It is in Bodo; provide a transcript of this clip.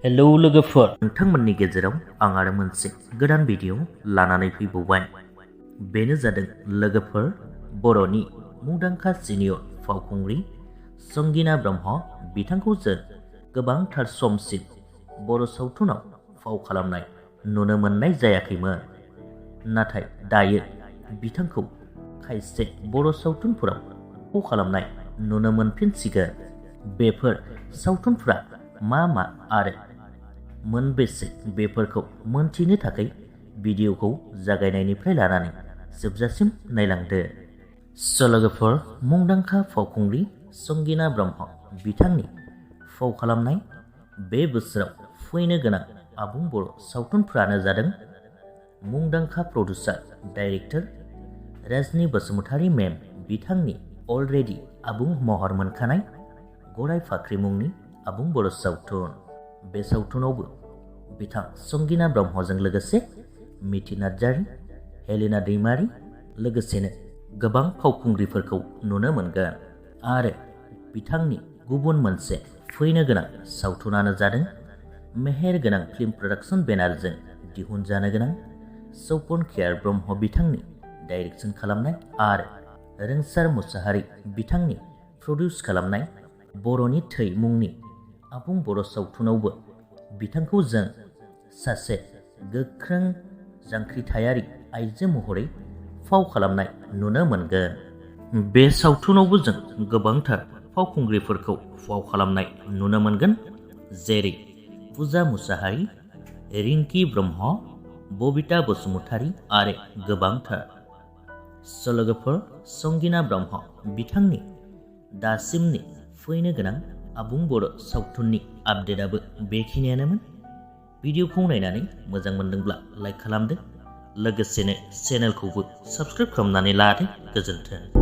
हेलौ लोगोफोर, नोंथांमोननि गेजेराव आं आरो मोनसे गोदान भिडिअ लानानै फैबावबाय। बेनो जादों लोगोफोर बर'नि मुंदांखा सिनियर फावखुंग्रि संगिना ब्रह्म। बिथांखौ जों गोबांथार समसिम बर' सावथुनाव फाव खालामनाय नुनो मोननाय जायाखैमोन। नाथाय दायो बिथांखौ खायसे बर' सावथुनफोराव फाव खालामनाय नुनो मोनफिनसिगोन। बेफोर सावथुनफोरा मा आरो मोनबेसे बेफोरखौ मोनथिनो थाखाय भिडिअखौ जागायनायनिफ्राय लानानै जोबजासिम नायलांदो। लोगोफोर, मुंदांखा फावखुंग्रि संगिना ब्रह्म बिथांनि फाव खालामनाय बे बोसोराव फैनो गोनां आबुं बर' सावथुनफ्रानो जादों मुंदांखा प्रडिउसार डाइरेक्टर राजनि बसुमतारी मेम बिथांनि अलरेडि आबुं महर मोनखानाय गराय फाख्रि मुंनि आबुं बर' सावथुन। बे सावथुनावबो बिथां संगिना ब्रह्मजों लोगोसे मिथि नार्जारी, हेलेना दैमारी लोगोसेनो गोबां फावखुंग्रिफोरखौ नुनो मोनगोन। आरो बिथांनि गुबुन मोनसे फैनो गोनां सावथुनानो जादों मेहेर गोनां फिल्म प्रडाक्शन बेनारजों दिहुनजानो गोनां सपन केयार ब्रह्म बिथांनि डाइरेक्सन खालामनाय आरो रोंसार मुसाहारि बिथांनि प्रडिउस खालामनाय बर'नि थै मुंनि आबुं बर' सावथुनावबो बिथांखौ जों सासे गोख्रों जांख्रिथायारि आइजो महरै फाव खालामनाय नुनो मोनगोन। बे सावथुनावबो जों गोबांथार फावखुंग्रिफोरखौ फाव खालामनाय नुनो मोनगोन, जेरै फुजा मुसाहारि, रिंकी ब्रह्म, बबिता बसुमतारी आरो गोबांथार। लोगोफोर, संगिना ब्रह्म बिथांनि दासिमनि फैनो गोनां आबुं बर' सावथुननि आपडेटआबो बेखिनियानोमोन। भिडिअखौ नायनानै मोजां मोनदोंब्ला लाइक खालामदो, लोगोसेनो चेनेलखौबो साबस्क्राइब खालामनानै लादो। गोजोन्थों।